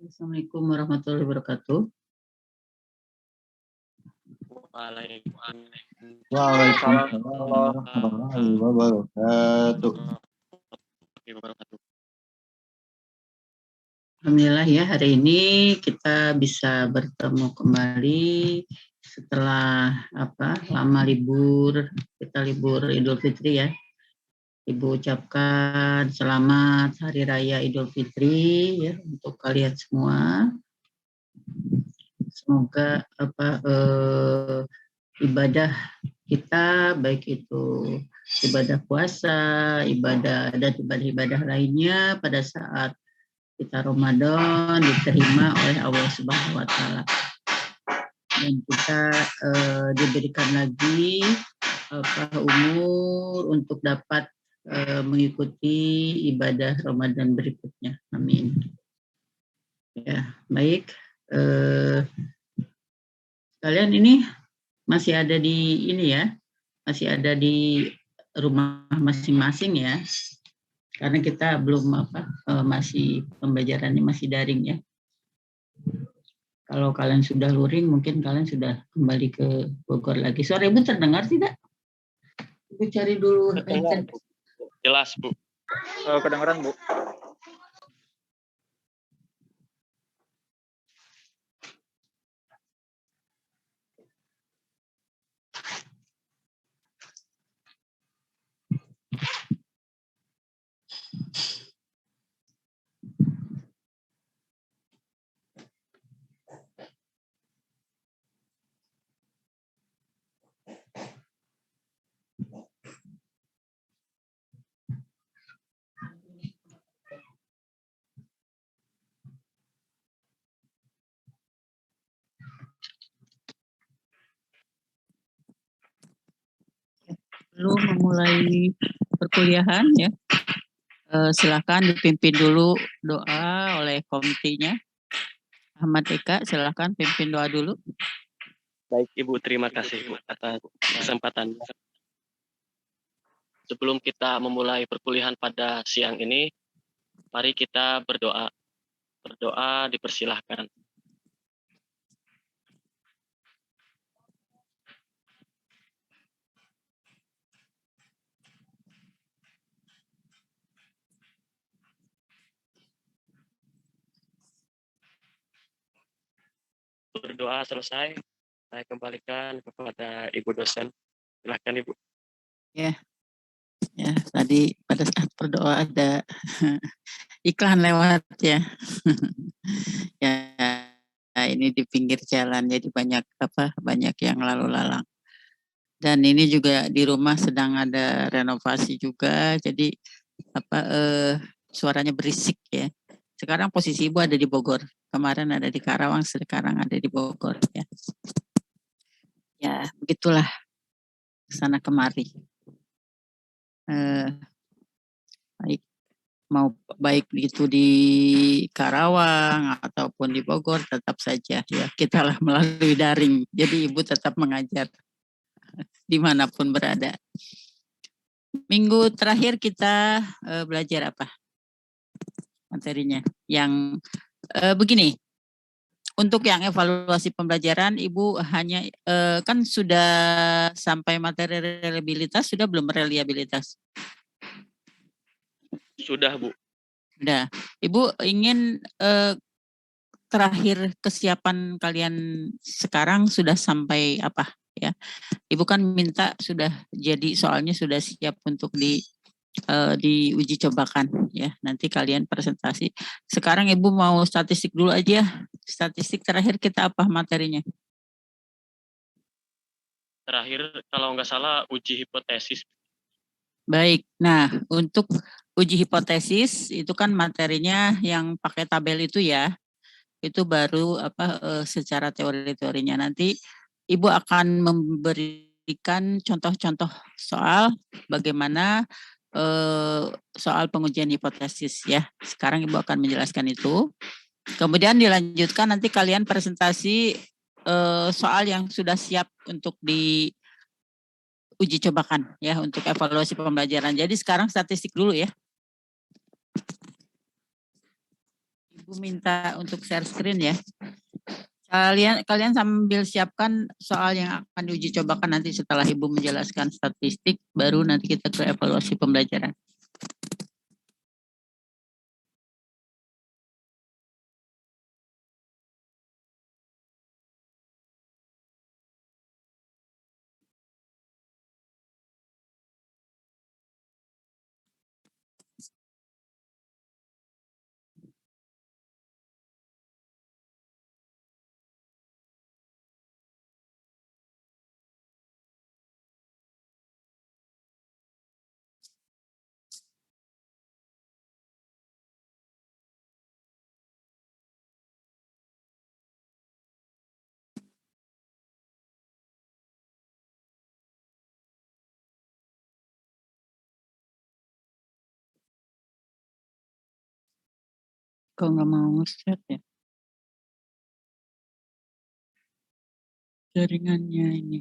Assalamualaikum warahmatullahi wabarakatuh. Waalaikumsalam warahmatullahi wabarakatuh. Alhamdulillah ya, hari ini kita bisa bertemu kembali setelah lama libur. Kita libur Idul Fitri ya. Ibu ucapkan selamat Hari Raya Idul Fitri ya untuk kalian semua. Semoga ibadah kita baik itu ibadah puasa, ibadah dan ibadah-ibadah lainnya pada saat kita Ramadan diterima oleh Allah Subhanahu wa taala. Dan kita diberikan lagi umur untuk dapat mengikuti ibadah Ramadan berikutnya. Amin. Ya, baik. Kalian ini masih ada di ini ya, masih ada di rumah masing-masing ya, karena kita belum masih pembelajarannya masih daring ya. Kalau kalian sudah luring, mungkin kalian sudah kembali ke Bogor lagi. Suara Ibu terdengar tidak? Ibu cari dulu. Jelas, Bu. Kedengeran, Bu. Belum memulai perkuliahan ya. Silakan dipimpin dulu doa oleh komitinya. Ahmad Eka, silakan pimpin doa dulu. Baik, Ibu, terima kasih Bu atas kesempatan. Sebelum kita memulai perkuliahan pada siang ini, mari kita berdoa. Berdoa dipersilahkan. Berdoa selesai, saya kembalikan kepada Ibu dosen. Silakan Ibu. Ya, tadi pada saat berdoa ada iklan lewat ya. Ya, ini di pinggir jalan jadi banyak yang lalu lalang. Dan ini juga di rumah sedang ada renovasi juga, jadi suaranya berisik ya. Sekarang posisi Ibu ada di Bogor, kemarin ada di Karawang, sekarang ada di Bogor ya. Ya, begitulah sana kemari. Baik itu di Karawang ataupun di Bogor, tetap saja ya kita lah melalui daring. Jadi Ibu tetap mengajar dimanapun berada. Minggu terakhir kita belajar apa materinya? Yang begini, untuk yang evaluasi pembelajaran, Ibu hanya kan sudah sampai materi reliabilitas, sudah belum reliabilitas? Sudah, Bu. Sudah. Ibu ingin terakhir kesiapan kalian sekarang sudah sampai apa ya? Ibu kan minta sudah jadi soalnya sudah siap untuk diuji cobakan ya. Nanti kalian presentasi. Sekarang Ibu mau statistik dulu aja. Statistik terakhir kita apa materinya? Terakhir kalau nggak salah uji hipotesis. Baik. Nah, untuk uji hipotesis itu kan materinya yang pakai tabel itu ya. Itu baru secara teori-teorinya. Nanti Ibu akan memberikan contoh-contoh soal bagaimana soal pengujian hipotesis ya. Sekarang Ibu akan menjelaskan itu. Kemudian dilanjutkan nanti kalian presentasi soal yang sudah siap untuk diuji cobakan ya untuk evaluasi pembelajaran. Jadi sekarang statistik dulu ya. Ibu minta untuk share screen ya. Kalian sambil siapkan soal yang akan diuji cobakan nanti setelah Ibu menjelaskan statistik, baru nanti kita ke evaluasi pembelajaran. Kok nggak mau nge-share ya? Jaringannya ini.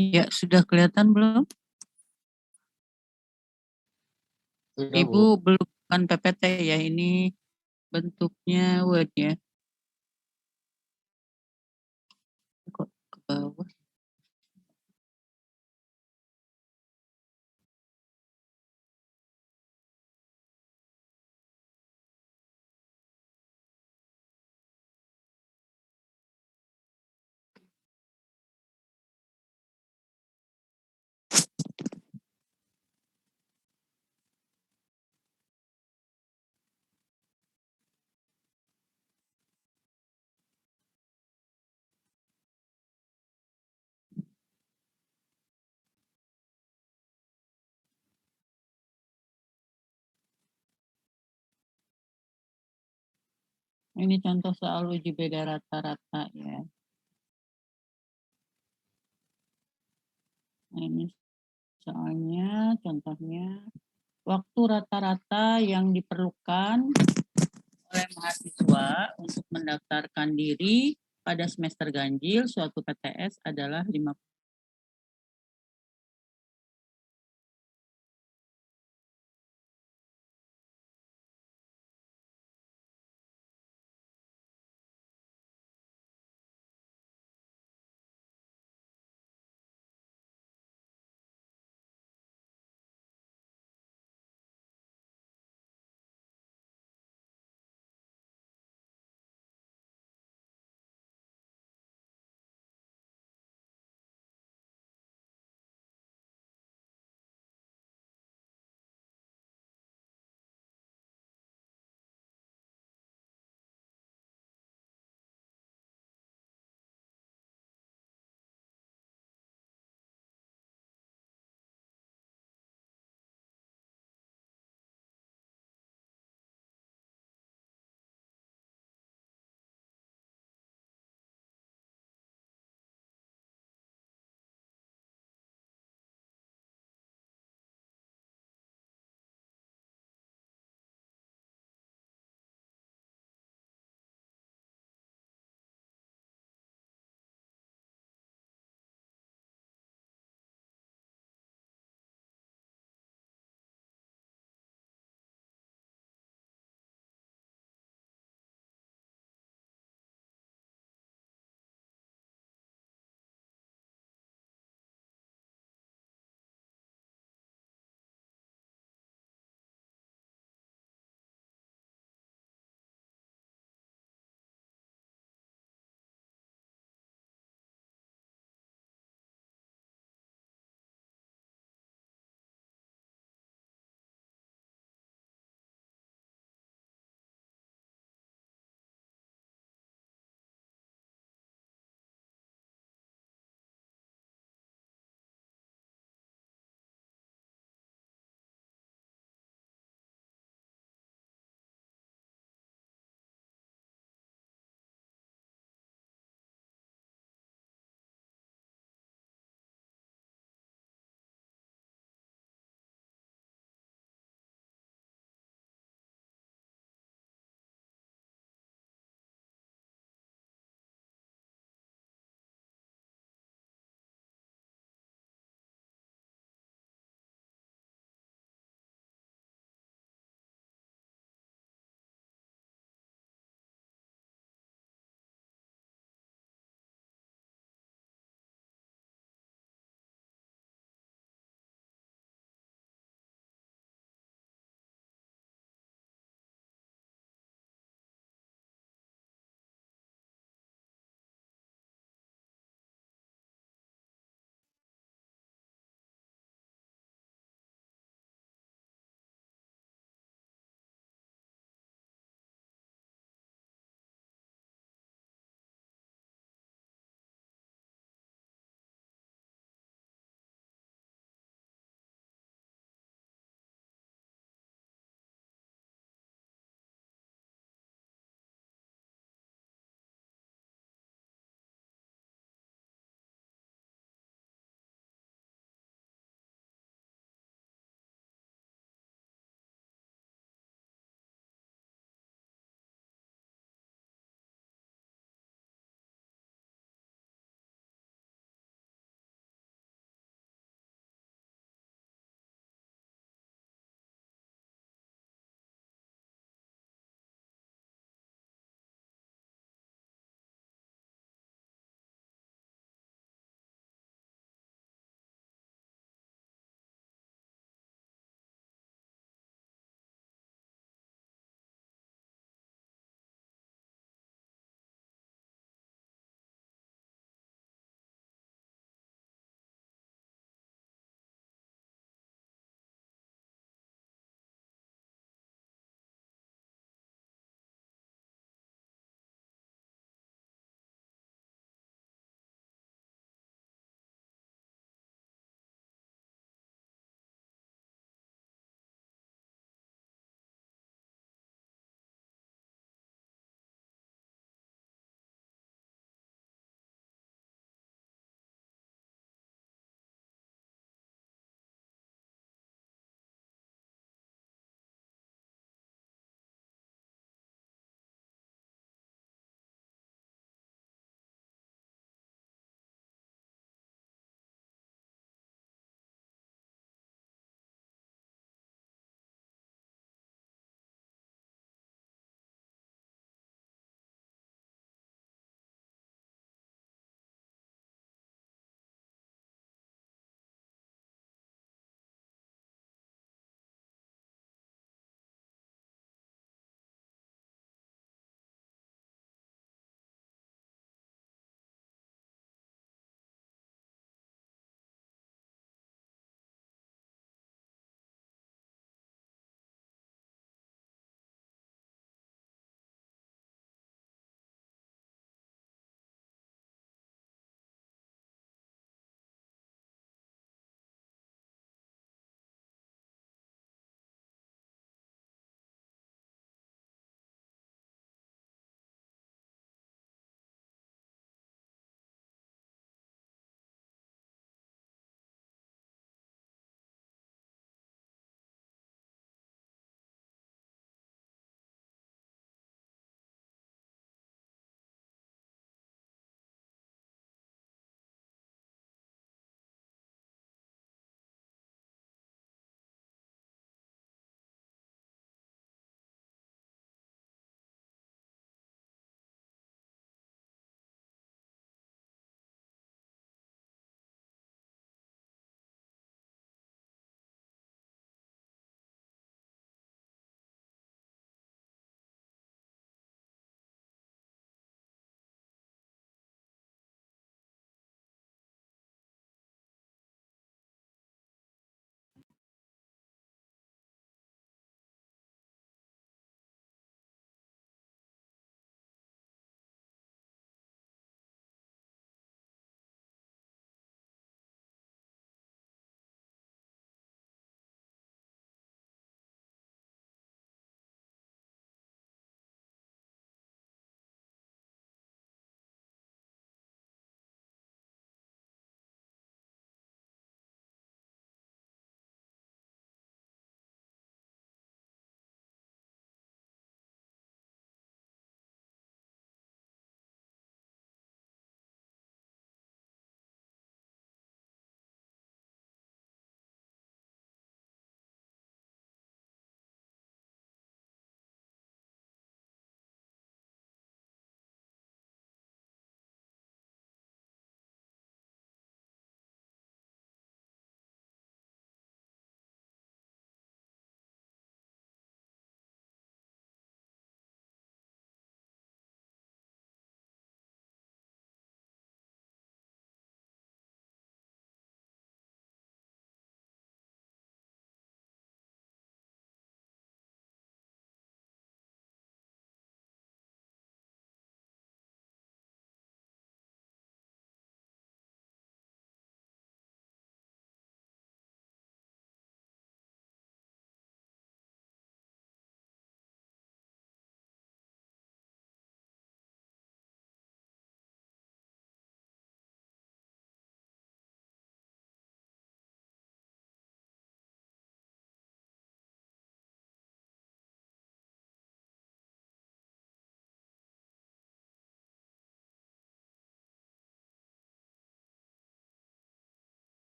Ya, sudah kelihatan belum? Sudah, Ibu Bu. belum kan PPT ya, ini bentuknya Word ya. Kok ke bawah? Ini contoh soal uji beda rata-rata ya. Nah, ini soalnya, contohnya, waktu rata-rata yang diperlukan oleh mahasiswa untuk mendaftarkan diri pada semester ganjil suatu PTS adalah 50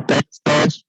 Tes.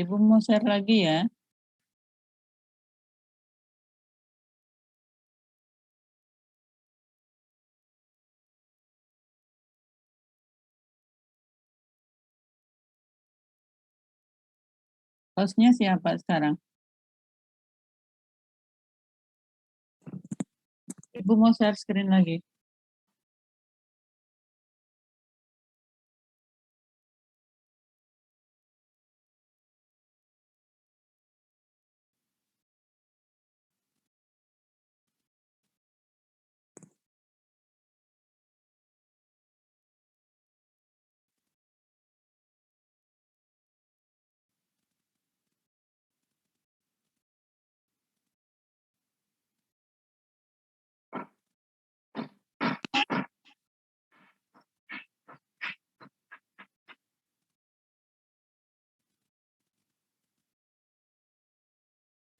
Ibu mau share lagi ya. Hostnya siapa sekarang? Ibu mau share screen lagi.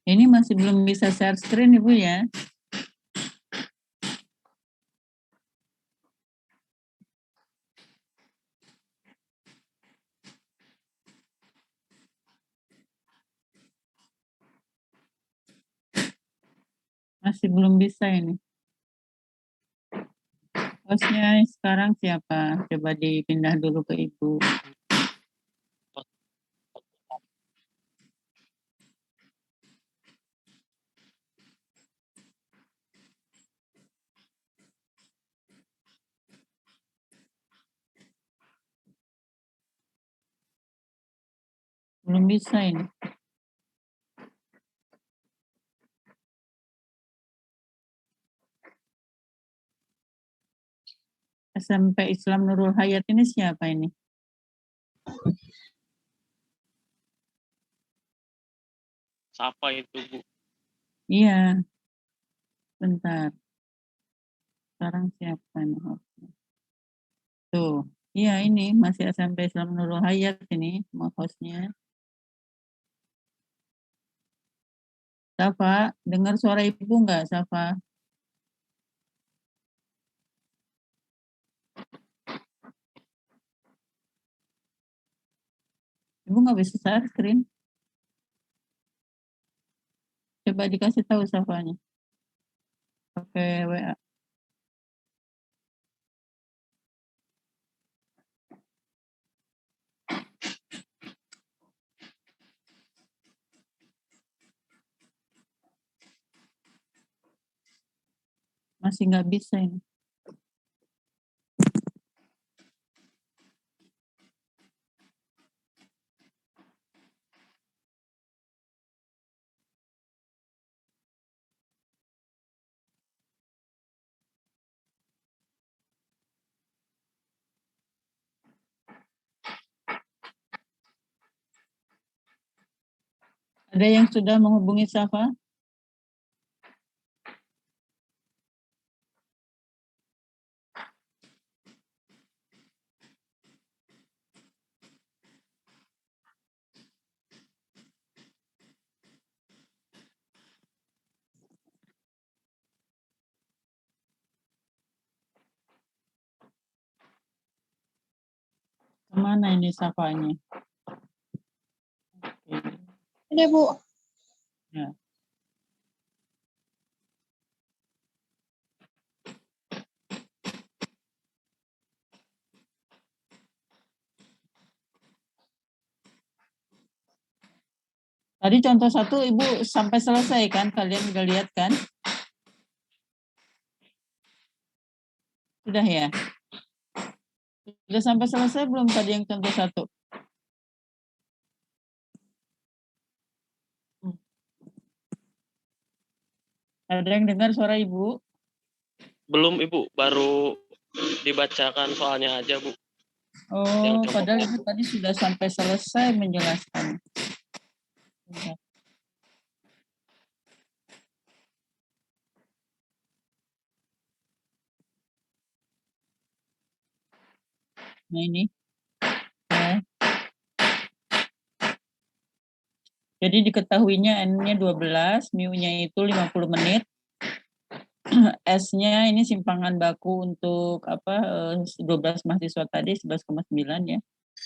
Ini masih belum bisa share screen Ibu ya. Masih belum bisa ini. Hostnya sekarang siapa? Coba dipindah dulu ke Ibu. Belum bisa ini. SMP Islam Nurul Hayat ini siapa ini? Siapa itu, Bu? Iya. Bentar. Sekarang siapa nih hostnya? Tuh. Iya ini masih SMP Islam Nurul Hayat ini mau hostnya. Safa, dengar suara Ibu enggak, Safa? Ibu nggak bisa share screen. Coba dikasih tahu Safanya. Pakai WA. Masih nggak bisa ini. Ada yang sudah menghubungi Safa? Kemana ini Safanya? Ada, Bu. Ya. Tadi contoh satu Ibu sampai selesai kan? Kalian udah lihat kan? Sudah ya? Sudah sampai selesai belum tadi yang contoh satu? Ada yang dengar suara Ibu? Belum, Ibu. Baru dibacakan soalnya aja, Bu. Oh, Yang padahal contoh Ibu tadi sudah sampai selesai menjelaskan. Sudah. Nah ini. Ya. Jadi diketahuinya N-nya 12, mu-nya itu 50 menit. S-nya ini simpangan baku untuk 12 mahasiswa tadi 11,9 ya.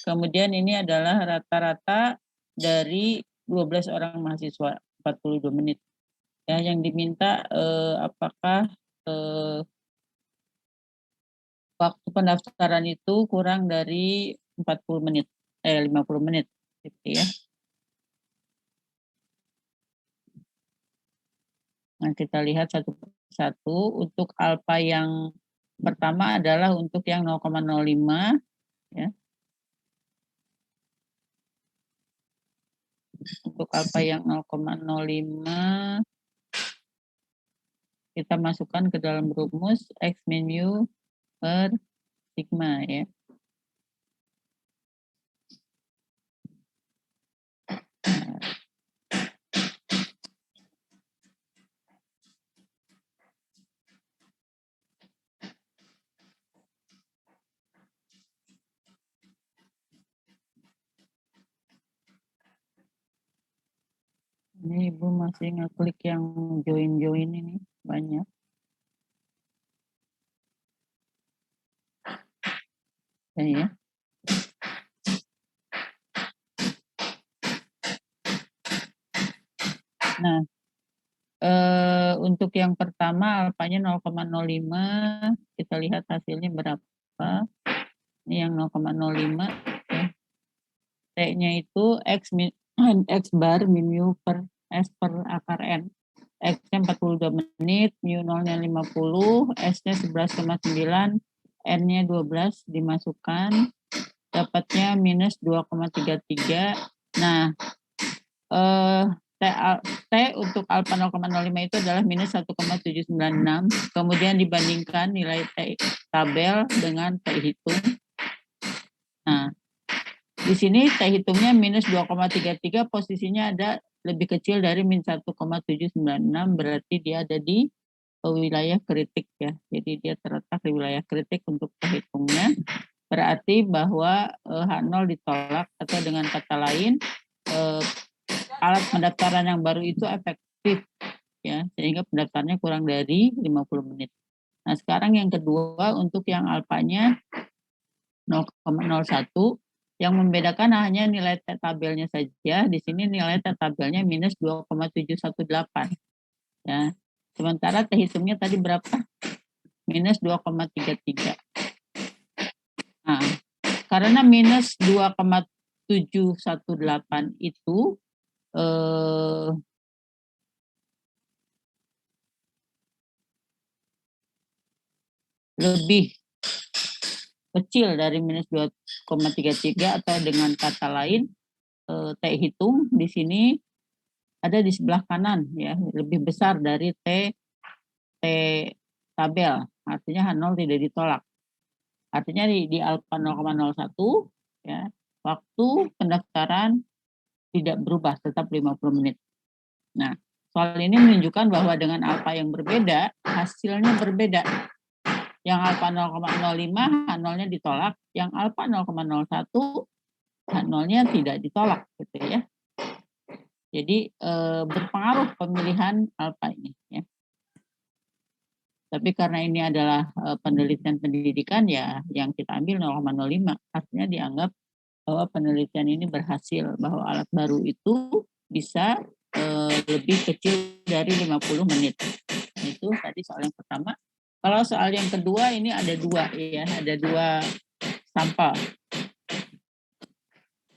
Kemudian ini adalah rata-rata dari 12 orang mahasiswa 42 menit. Ya, yang diminta apakah waktu pendaftaran itu kurang dari 40 menit, 50 menit gitu ya. Nah, kita lihat satu persatu. Untuk alfa yang pertama adalah untuk yang 0,05 ya. Untuk alfa yang 0,05 kita masukkan ke dalam rumus X min U per sigma ya. Ini Ibu masih ngeklik yang join ini banyak. Ya. Nah, untuk yang pertama alfanya 0,05, kita lihat hasilnya berapa. Ini yang 0,05 ya. T-nya itu X bar min U per S per akar N. X-nya 42 menit, mu 0-nya 50, S-nya 11,9, N-nya 12 dimasukkan, dapatnya minus 2,33. Nah, T untuk alfa 0,05 itu adalah minus 1,796. Kemudian dibandingkan nilai T tabel dengan T hitung. Nah, di sini T hitungnya minus 2,33, posisinya ada lebih kecil dari min 1,796, berarti dia ada di wilayah kritik ya. Jadi dia terletak di wilayah kritik untuk T hitungnya. Berarti bahwa H0 ditolak, atau dengan kata lain alat pendaftaran yang baru itu efektif ya, sehingga pendaftarannya kurang dari 50 menit. Nah, sekarang yang kedua untuk yang alfanya 0,01, yang membedakan hanya nilai T tabelnya saja. Di sini nilai T tabelnya minus 2,718 ya. Sementara T hitungnya tadi berapa? Minus 2,33. Nah, karena minus 2,718 itu lebih kecil dari minus 2,33, atau dengan kata lain T hitung di sini ada di sebelah kanan ya, lebih besar dari T tabel, artinya H0 tidak ditolak. Artinya di alfa 0,01 ya, waktu pendaftaran tidak berubah, tetap 50 menit. Nah, soal ini menunjukkan bahwa dengan alfa yang berbeda, hasilnya berbeda. Yang alfa 0,05 H0-nya ditolak, yang alfa 0,01 H0-nya tidak ditolak gitu ya. Jadi berpengaruh pemilihan alfa ini ya. Tapi karena ini adalah penelitian pendidikan ya, yang kita ambil 0,05, artinya dianggap bahwa penelitian ini berhasil, bahwa alat baru itu bisa lebih kecil dari 50 menit. Itu tadi soal yang pertama. Kalau soal yang kedua ini ada dua ya, ada dua sampel.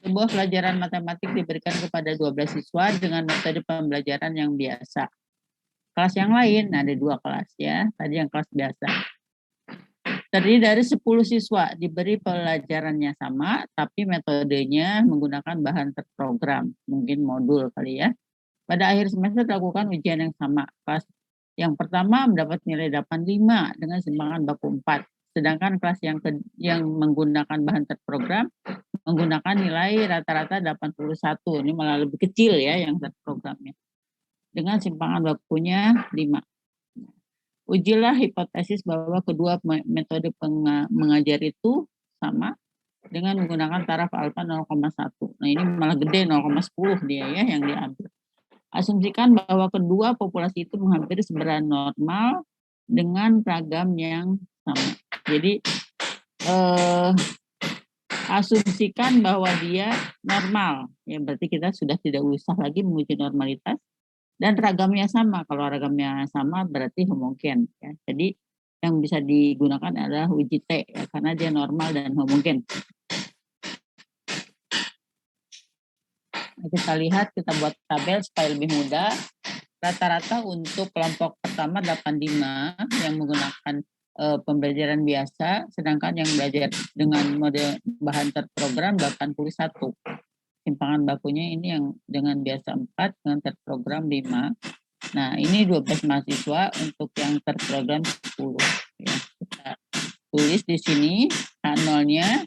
Sebuah pelajaran matematik diberikan kepada 12 siswa dengan metode pembelajaran yang biasa. Kelas yang lain, ada dua kelas ya, tadi yang kelas biasa. Terdiri dari 10 siswa, diberi pelajarannya sama, tapi metodenya menggunakan bahan terprogram, mungkin modul kali ya. Pada akhir semester dilakukan ujian yang sama. Kelas yang pertama mendapat nilai 85 dengan simpangan baku 4. Sedangkan kelas yang menggunakan bahan terprogram menggunakan nilai rata-rata 81. Ini malah lebih kecil ya yang terprogramnya. Dengan simpangan bakunya 5. Ujilah hipotesis bahwa kedua metode mengajar itu sama dengan menggunakan taraf alfa 0,1. Nah, ini malah gede 0,10 dia ya yang diambil. Asumsikan bahwa kedua populasi itu menghampiri seberat normal dengan ragam yang sama. Jadi asumsikan bahwa dia normal. Ya, berarti kita sudah tidak usah lagi menguji normalitas. Dan ragamnya sama. Kalau ragamnya sama berarti homogen. Ya. Jadi yang bisa digunakan adalah uji T, ya, karena dia normal dan homogen. Kita lihat, kita buat tabel supaya lebih mudah. Rata-rata untuk kelompok pertama 85 yang menggunakan pembelajaran biasa, sedangkan yang belajar dengan mode bahan terprogram 81. Simpangan bakunya ini yang dengan biasa 4, dengan terprogram 5. Nah, ini 12 mahasiswa, untuk yang terprogram 10. Ya, kita tulis di sini H0-nya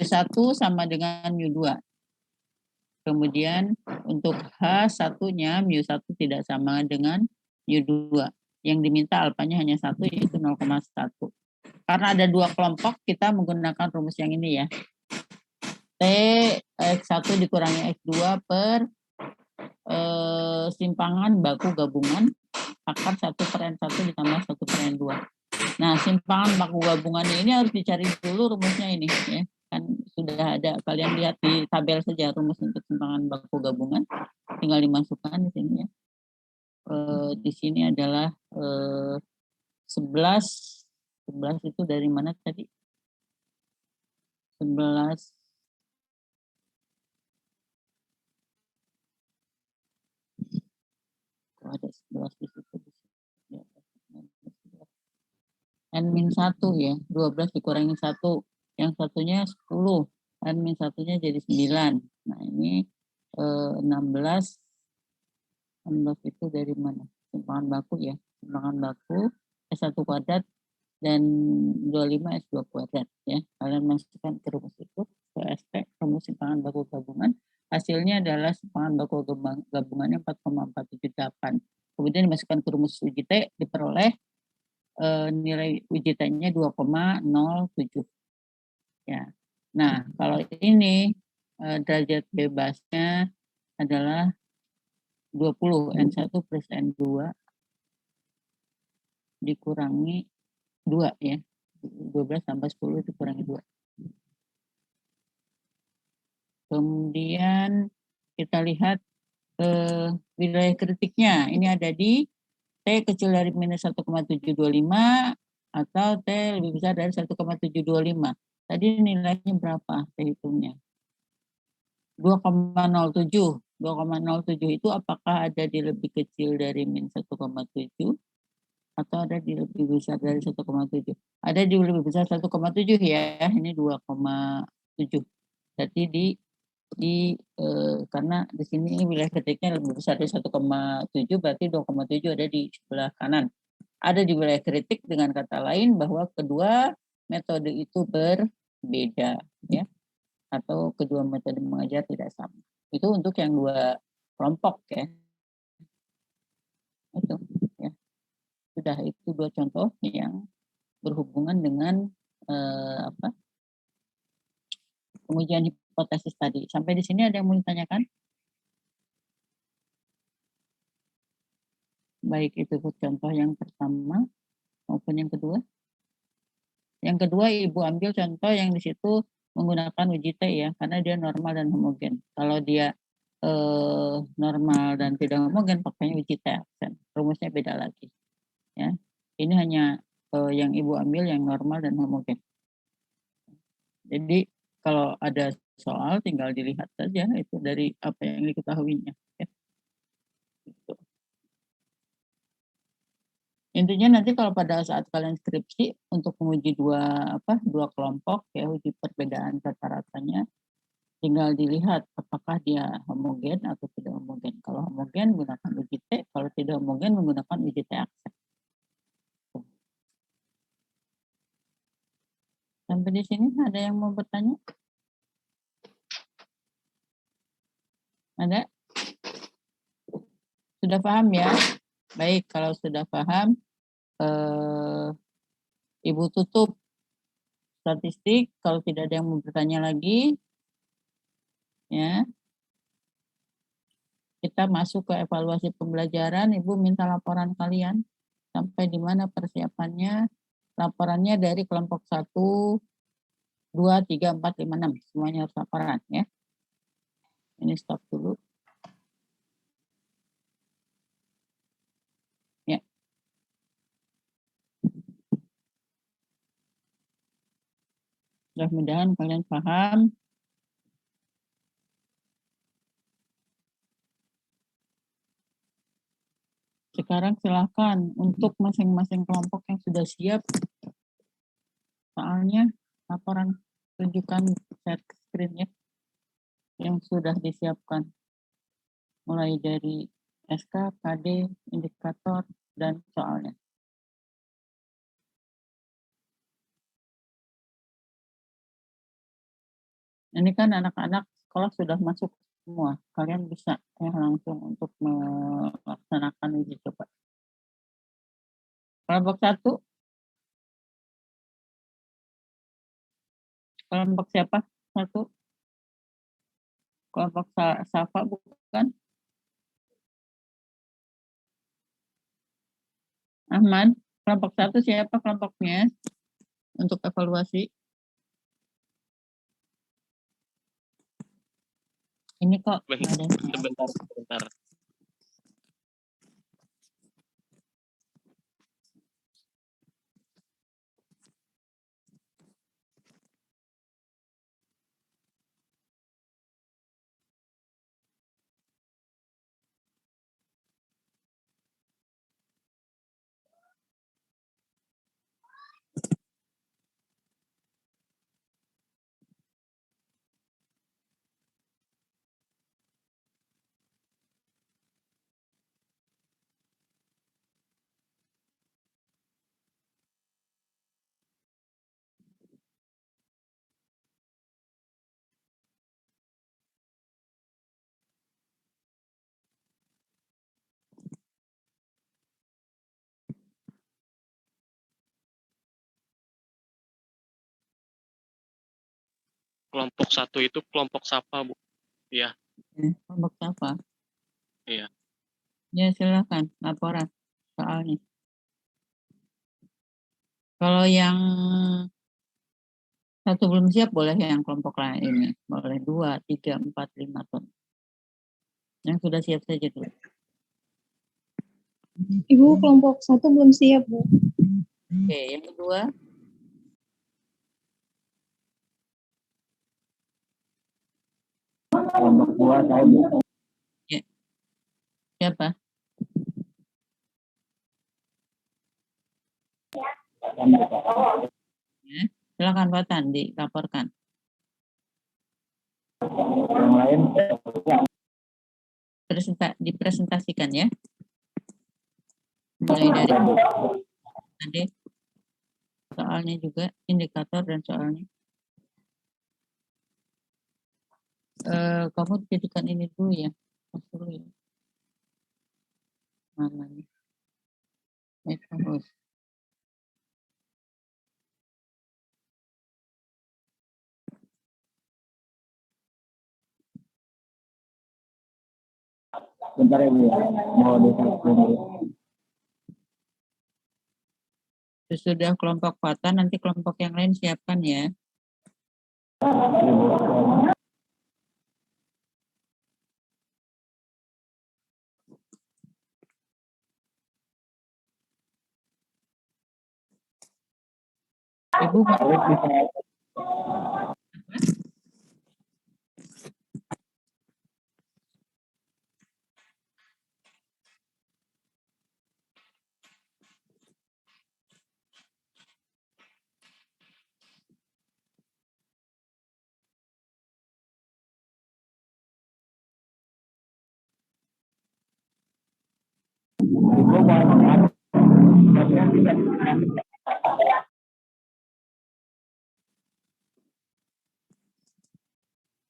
U1 sama dengan U2. Kemudian untuk H1-nya mu1 tidak sama dengan U2. Yang diminta alfanya hanya 1, yaitu 0,1. Karena ada 2 kelompok, kita menggunakan rumus yang ini ya. T X1 dikurangi X2 per simpangan baku gabungan akar 1/N1 ditambah 1/N2. Nah, simpangan baku gabungan ini harus dicari dulu rumusnya ini ya. Kan sudah ada, kalian lihat di tabel saja rumus untuk simpangan baku gabungan, tinggal dimasukkan di sini ya. Di sini adalah 11 itu dari mana tadi? 11 ada 11 di situ. N-1 ya, 12 dikurangi 1. Yang satunya 10. N-1-nya jadi 9. Nah, ini 16 itu dari mana? Simpangan baku ya. Simpangan baku S1 kuadrat dan 25 S2 kuadrat ya. Kalian masukkan ke rumus itu, ke ST, rumus simpangan baku gabungan. Hasilnya adalah simpangan baku gabungannya 4,478. Kemudian dimasukkan ke rumus uji T, diperoleh nilai uji T-nya 2,07. Ya. Nah, kalau ini derajat bebasnya adalah 20, N1 plus N2 dikurangi 2 ya. 12 tambah 10 dikurangi 2. Kemudian kita lihat wilayah kritiknya. Ini ada di T kecil dari minus 1,725 atau T lebih besar dari 1,725. Tadi nilainya berapa? Saya hitungnya. 2,07. 2,07 itu apakah ada di lebih kecil dari minus 1,7 atau ada di lebih besar dari 1,7? Ada di lebih besar 1,7 ya. Ini 2,7. Jadi karena di sini wilayah kritiknya lebih besar dari 1,7, berarti 2,7 ada di sebelah kanan. Ada di wilayah kritik, dengan kata lain bahwa kedua metode itu berbeda ya, atau kedua metode mengajar tidak sama. Itu untuk yang 2 kelompok ya. Itu ya. Sudah, itu 2 contoh yang berhubungan dengan pengujian hipotesis tadi. Sampai di sini ada yang mau ditanyakan? Baik, itu contoh yang pertama maupun yang kedua. Yang kedua, Ibu ambil contoh yang di situ menggunakan uji T ya, karena dia normal dan homogen. Kalau dia normal dan tidak homogen, pakainya uji T aksen. Rumusnya beda lagi. Ya, ini hanya yang Ibu ambil yang normal dan homogen. Jadi kalau ada soal tinggal dilihat saja itu dari apa yang diketahuinya. Ya. Gitu. Intinya nanti kalau pada saat kalian skripsi untuk menguji dua kelompok ya, uji perbedaan rata-ratanya, tinggal dilihat apakah dia homogen atau tidak homogen. Kalau homogen gunakan uji T, kalau tidak homogen menggunakan uji T aksen. Sampai di sini ada yang mau bertanya? Ada? Sudah paham ya? Baik, kalau sudah paham, Ibu tutup statistik. Kalau tidak ada yang mau bertanya lagi, ya, kita masuk ke evaluasi pembelajaran. Ibu minta laporan kalian sampai di mana persiapannya. Laporannya dari kelompok 1 2, 3, 4, 5, 6. Semuanya harus laporan ya. Ini stop dulu. Ya. Mudah-mudahan kalian paham. Sekarang silakan untuk masing-masing kelompok yang sudah siap. Soalnya laporan tunjukkan share screen ya yang sudah disiapkan. Mulai dari SK, KD, indikator, dan soalnya. Ini kan anak-anak sekolah sudah masuk semua. Kalian bisa langsung untuk melaksanakan uji coba. Kelompok 1. Kelompok siapa? 1. Kelompok Safa bukan? Ahmad. Kelompok 1 siapa kelompoknya? Untuk evaluasi. Ini kok ada. Sebentar. Kelompok 1 itu kelompok siapa, Bu? Iya. Kelompok Safa. Iya. Ya silakan laporan soalnya. Kalau yang 1 belum siap boleh yang kelompok lain ini. Boleh 2, 3, 4, 5 ton. Yang sudah siap saja dulu. Ibu, kelompok 1 belum siap, Bu. Oke, yang kedua. Kelompok 2 saya Bu. Ya. Siapa? Ya. Silakan Pak Tan dilaporkan. Yang lain Dipresentasikan ya. Mulai dari tadi soalnya juga, indikator dan soalnya. Kamu jadikan ini dulu ya. Mas dulu ya. Mana nih? Terus. bentar ya Bu. Mau disatuin dulu. Sesudah kelompok Fatan, nanti kelompok yang lain siapkan ya. Ibu bisa. Ibu mau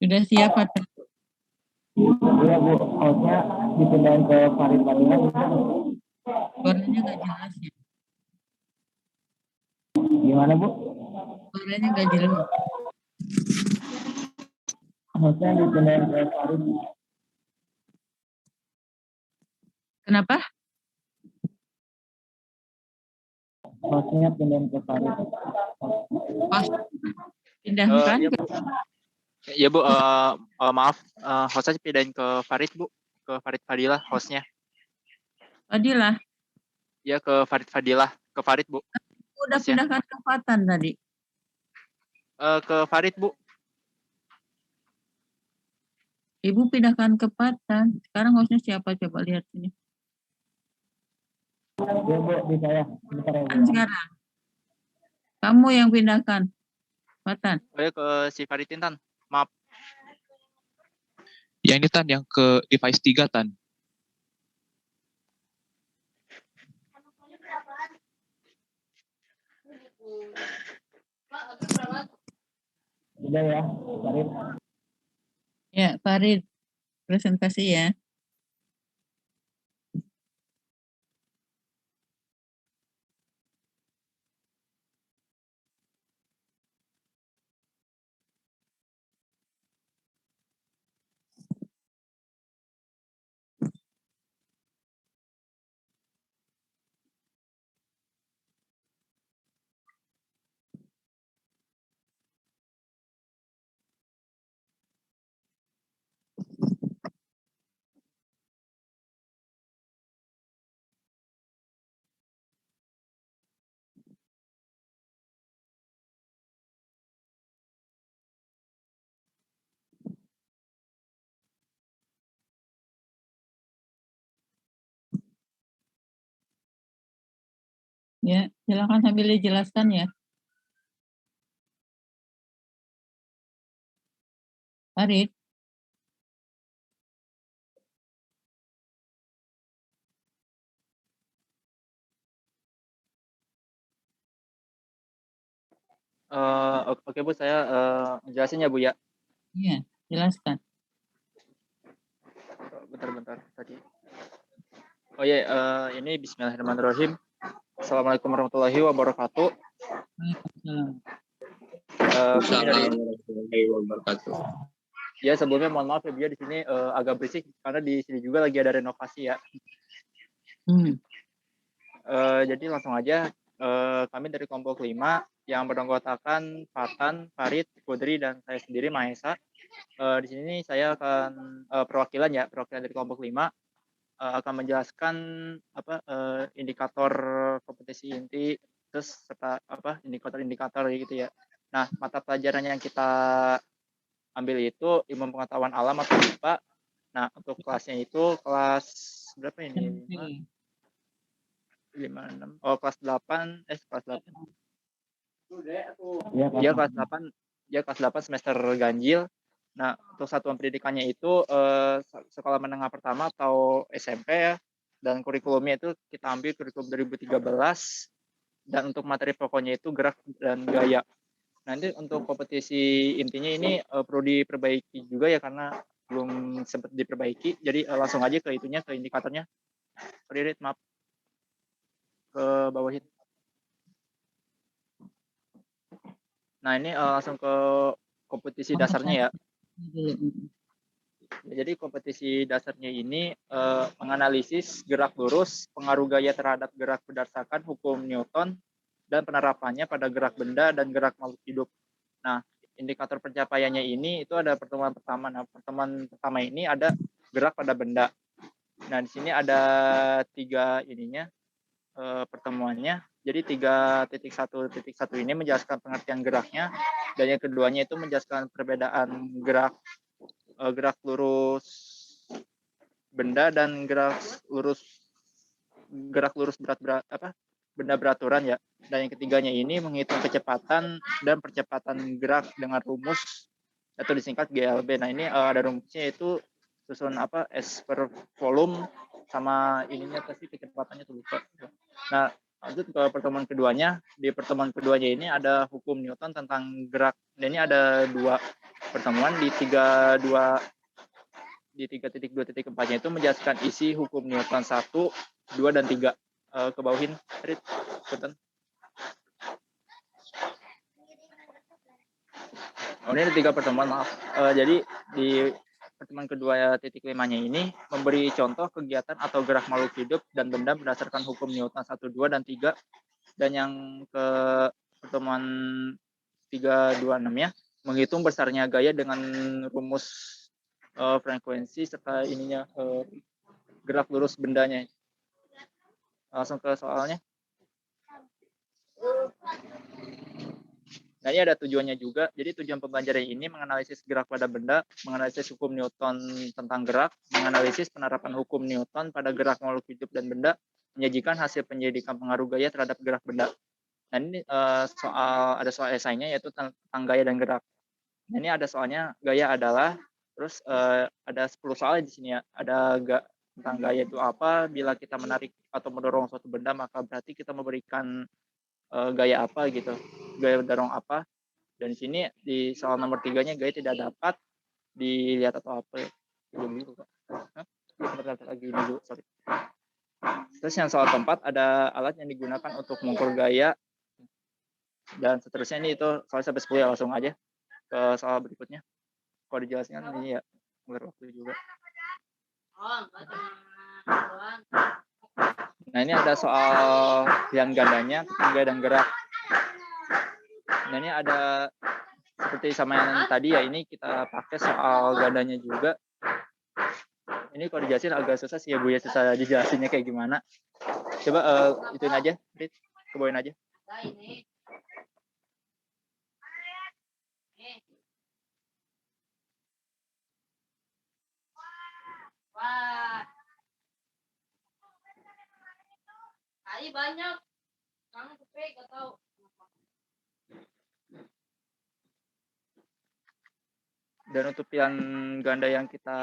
sudah siap Fatan? Iya Bu, hostnya dipindahin ke Farid-Faridnya bisa. Suaranya nggak jelas ya. Gimana Bu? Suaranya nggak jelas. Hostnya dipindahin ke Farid. Kenapa? Hostnya pindahin ke Farid. Pas Pindahkan Iya ke Bu. Iya Bu, maaf, hostnya pindahin ke Farid Bu, ke Farid Fadilah hostnya. Fadilah. Ya ke Farid Fadilah, ke Farid Bu. Udah Hostnya. pindahkan ke Fatan tadi. Ke Farid Bu. Ibu pindahkan ke Fatan. Sekarang hostnya siapa? Coba lihat sini. Ya Bu, di saya. Sebentar ya Bu. Kan sekarang. Kamu yang pindahkan. Fatan. Oh ya ke si Farid Intan. Maaf. Yang ini Tan, yang ke device 3 Tan. Udah ya, Farid. Ya, Farid. Presentasi ya. Ya, silakan sambil dijelaskan ya. Farid. Oke Bu, saya jelasin ya Bu ya. Iya, jelaskan. Bentar tadi. Oh ya, ini Bismillahirrahmanirrahim. Assalamualaikum warahmatullahi wabarakatuh. Waalaikumsalam. Kami dari warahmatullahi wabarakatuh. ya sebelumnya mohon maaf ya Bu ya, di sini agak berisik karena di sini juga lagi ada renovasi ya. Jadi langsung aja, kami dari kelompok 5 yang beranggotakan Fatan, Farid, Kudri, dan saya sendiri Mahesa. Di sini saya akan perwakilan dari kelompok 5 akan menjelaskan indikator kompetisi inti, terus serta indikator-indikator gitu ya. Nah, mata pelajaran yang kita ambil itu ilmu pengetahuan alam atau IPA. Nah, untuk kelasnya itu kelas berapa ini? 5, 6. Oh, kelas 8. Kelas 8. Dia kelas 8. Dia kelas 8 semester ganjil. Nah, untuk satuan pendidikannya itu sekolah menengah pertama atau SMP ya. Dan kurikulumnya itu kita ambil kurikulum 2013. Dan untuk materi pokoknya itu gerak dan gaya. Nanti untuk kompetisi intinya ini perlu diperbaiki juga ya karena belum sempat diperbaiki. Jadi langsung aja ke itunya, ke indikatornya. Sorry, maaf. Ke bawahin. Nah, ini langsung ke kompetisi dasarnya ya. Jadi kompetisi dasarnya ini menganalisis gerak lurus, pengaruh gaya terhadap gerak berdasarkan hukum Newton, dan penerapannya pada gerak benda dan gerak makhluk hidup. Nah, indikator pencapaiannya ini itu ada pertemuan pertama. Nah, pertemuan pertama ini ada gerak pada benda. Nah, di sini ada 3 pertemuannya. Jadi 3.1.1 ini menjelaskan pengertian geraknya, dan yang keduanya itu menjelaskan perbedaan gerak lurus benda dan gerak lurus benda beraturan ya. Dan yang ketiganya ini menghitung kecepatan dan percepatan gerak dengan rumus atau disingkat GLB. Nah, ini ada rumusnya itu susun S per volume sama ininya pasti kecepatannya tuh lupa. Nah, lanjut ke pertemuan keduanya. Di pertemuan keduanya ini ada hukum Newton tentang gerak. Dan ini ada 2 pertemuan di 3.2.4-nya itu menjelaskan isi hukum Newton 1, 2, dan 3. Ke bawahin, Rit. Punten. Oh, ini ada 3 pertemuan, maaf. Jadi di pertemuan kedua 5-nya ini memberi contoh kegiatan atau gerak makhluk hidup dan benda berdasarkan hukum Newton 1, 2, dan 3. Dan yang ke pertemuan 326 ya, menghitung besarnya gaya dengan rumus frekuensi serta ininya gerak lurus bendanya. Langsung ke soalnya. Nah, ini ada tujuannya juga. Jadi tujuan pembelajaran ini menganalisis gerak pada benda, menganalisis hukum Newton tentang gerak, menganalisis penerapan hukum Newton pada gerak makhluk hidup dan benda, menyajikan hasil penyelidikan pengaruh gaya terhadap gerak benda. Nah, ini ada soal esainya yaitu tentang gaya dan gerak. Nah, ini ada soalnya gaya adalah, terus ada 10 soal di sini ya. Ada tentang gaya itu apa, bila kita menarik atau mendorong suatu benda maka berarti kita memberikan gaya apa gitu, gaya mendorong apa. Dan di sini di soal nomor 3-nya gaya tidak dapat dilihat atau apa. Lagi dulu, sorry. Terus yang soal keempat ada alat yang digunakan untuk mengukur gaya dan seterusnya. Ini itu soal sampai 10 ya, langsung aja ke soal berikutnya. Kalau dijelaskan ini ya nggak waktu juga. Nah, ini ada soal yang gandanya, gaya dan gerak. Nah, ini ada seperti sama yang tadi ya, ini kita pakai soal gandanya juga. Ini kalau dijelasin agak susah sih ya Bu ya, susah dijelasinnya kayak gimana. Coba ituin aja, Rit, kebawain aja. Kali banyak, kamu kepe gak tahu. Dan untuk pilihan ganda yang kita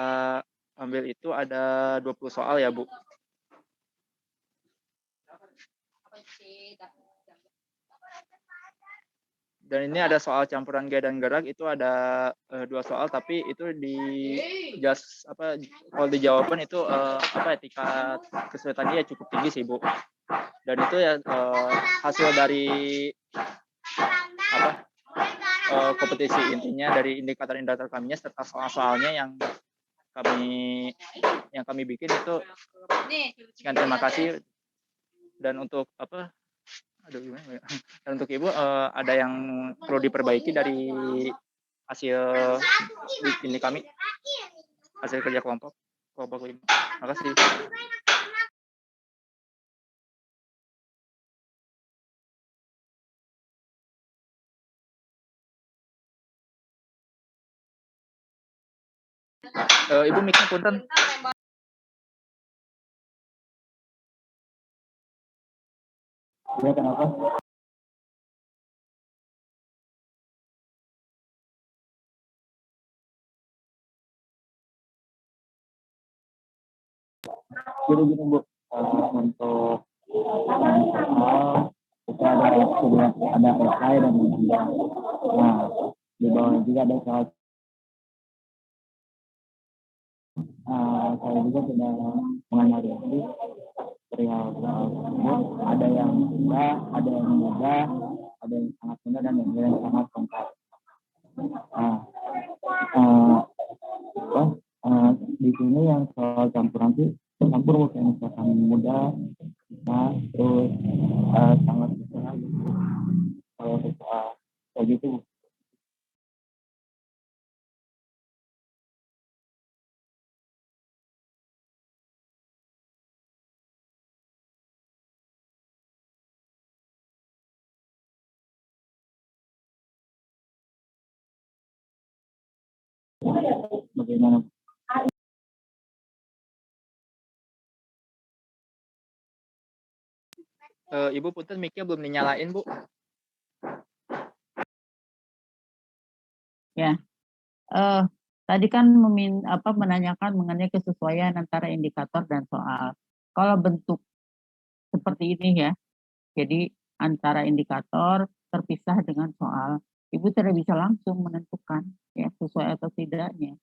ambil itu ada 20 soal ya Bu. Dan ini ada soal campuran gaya dan gerak, itu ada 2 soal, tapi itu kalau dijawaban itu tingkat kesulitannya ya cukup tinggi sih Bu. Dan itu ya hasil dari kompetisi, intinya dari indikator-indikator kami serta soal-soalnya yang kami bikin itu. Sekian, terima kasih. Dan untuk gimana ya? Dan untuk Ibu ada yang perlu diperbaiki dari hasil ini kami, hasil kerja kelompok 5. Terima kasih. Ibu mic-nya punten. Ya, kenapa? Gini Bu, untuk soal kita ada esai dan menambah. Nah, di bawah juga ada soal. Saya juga sudah menganalisis perihal soal tersebut. Ada yang mudah, ada yang mudah, ada yang sangat mudah, dan yang sangat kompleks. Di sini yang soal campuran sih campur bukan misalkan mudah, nah terus sangat susah gitu. Kalau soal kayak gitu. Bagaimana? Ibu punten, mic-nya belum dinyalain Bu. Ya, tadi kan menanyakan mengenai kesesuaian antara indikator dan soal. Kalau bentuk seperti ini ya, jadi antara indikator terpisah dengan soal, Ibu tidak bisa langsung menentukan ya sesuai atau tidaknya.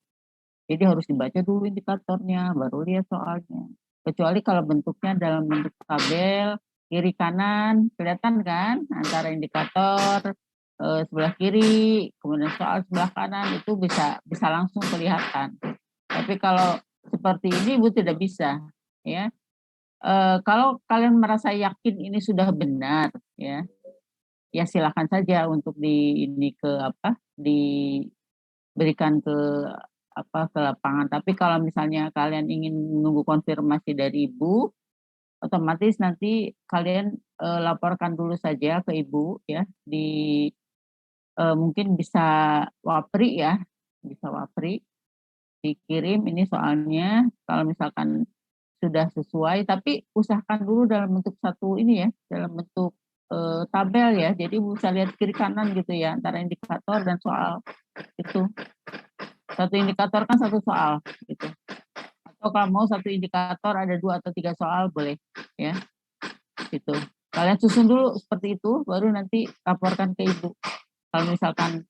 Jadi harus dibaca dulu indikatornya, baru lihat soalnya. Kecuali kalau bentuknya dalam bentuk tabel, kiri kanan, kelihatan kan antara indikator sebelah kiri, kemudian soal sebelah kanan, itu bisa langsung kelihatan. Tapi kalau seperti ini Ibu tidak bisa, ya. Kalau kalian merasa yakin ini sudah benar, ya, ya silakan saja untuk diberikan ke ke lapangan. Tapi kalau misalnya kalian ingin menunggu konfirmasi dari ibu, otomatis nanti kalian laporkan dulu saja ke ibu ya, mungkin bisa wapri ya, bisa wapri dikirim ini soalnya. Kalau misalkan sudah sesuai, tapi usahakan dulu dalam bentuk satu ini ya, dalam bentuk tabel ya, jadi bisa lihat kiri kanan gitu ya, antara indikator dan soal itu. Satu indikator kan satu soal gitu, atau kalau mau satu indikator ada 2 atau 3 soal boleh ya, gitu. Kalian susun dulu seperti itu, baru nanti laporkan ke ibu. Kalau misalkan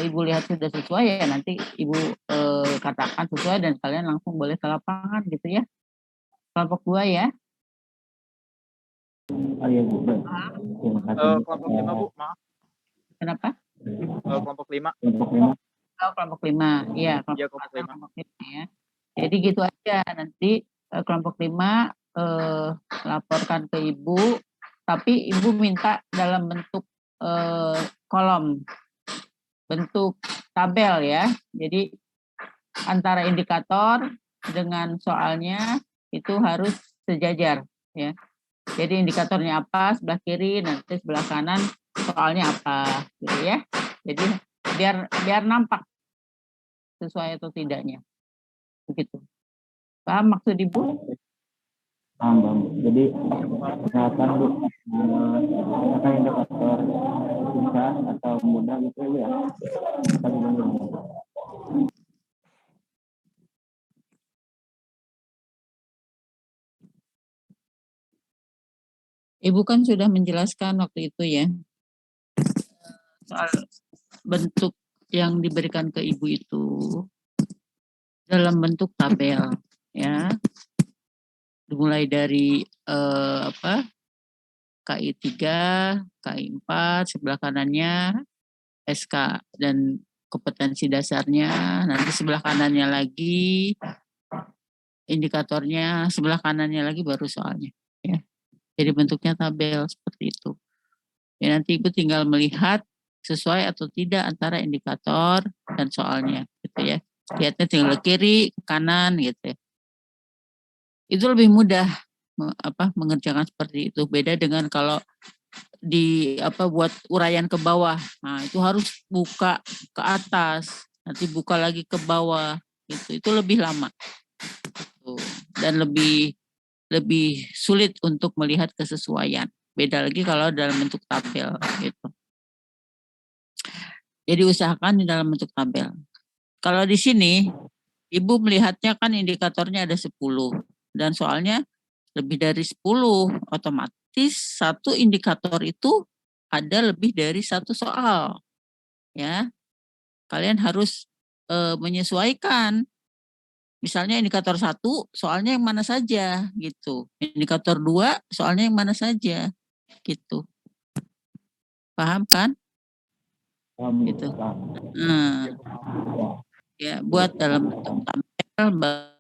ibu lihat sudah sesuai ya, nanti ibu katakan sesuai dan kalian langsung boleh ke lapangan gitu ya. Kelompok 2 ya. Oh iya Bu, baik. Terima kasih Bu. Kelompok 5 Bu, maaf. Kenapa? Kelompok 5. Kelompok 5. Oh, kelompok 5. Iya, Iya, kelompok kelompok 5. 5 ya. Jadi gitu aja, nanti kelompok 5 laporkan ke ibu, tapi ibu minta dalam bentuk kolom, bentuk tabel ya. Jadi antara indikator dengan soalnya itu harus sejajar ya. Jadi indikatornya apa sebelah kiri, nanti sebelah kanan soalnya apa gitu ya. Jadi biar nampak sesuai atau tidaknya. Begitu. Paham maksud ibu? Paham Bang. Jadi misalkan Bu, misalkan indikator susah atau mudah gitu ya. Kita gimana? Ibu kan sudah menjelaskan waktu itu ya, soal bentuk yang diberikan ke ibu itu dalam bentuk tabel ya, dimulai dari KI 3, KI 4, sebelah kanannya SK dan kompetensi dasarnya, nanti sebelah kanannya lagi indikatornya, sebelah kanannya lagi baru soalnya ya. Jadi bentuknya tabel seperti itu. Ya, nanti ibu tinggal melihat sesuai atau tidak antara indikator dan soalnya gitu ya. Lihatnya tinggal ke kiri, ke kanan gitu ya. Itu lebih mudah mengerjakan seperti itu. Beda dengan kalau buat uraian ke bawah. Nah, itu harus buka ke atas, nanti buka lagi ke bawah gitu. Itu lebih lama. Dan lebih sulit untuk melihat kesesuaian. Beda lagi kalau dalam bentuk tabel gitu. Jadi usahakan di dalam bentuk tabel. Kalau di sini ibu melihatnya kan indikatornya ada 10 dan soalnya lebih dari 10, otomatis satu indikator itu ada lebih dari satu soal. Ya. Kalian harus menyesuaikan. Misalnya indikator 1 soalnya yang mana saja gitu. Indikator 2 soalnya yang mana saja gitu. Paham kan? Gitu. Nah, ya buat dalam bentuk tabel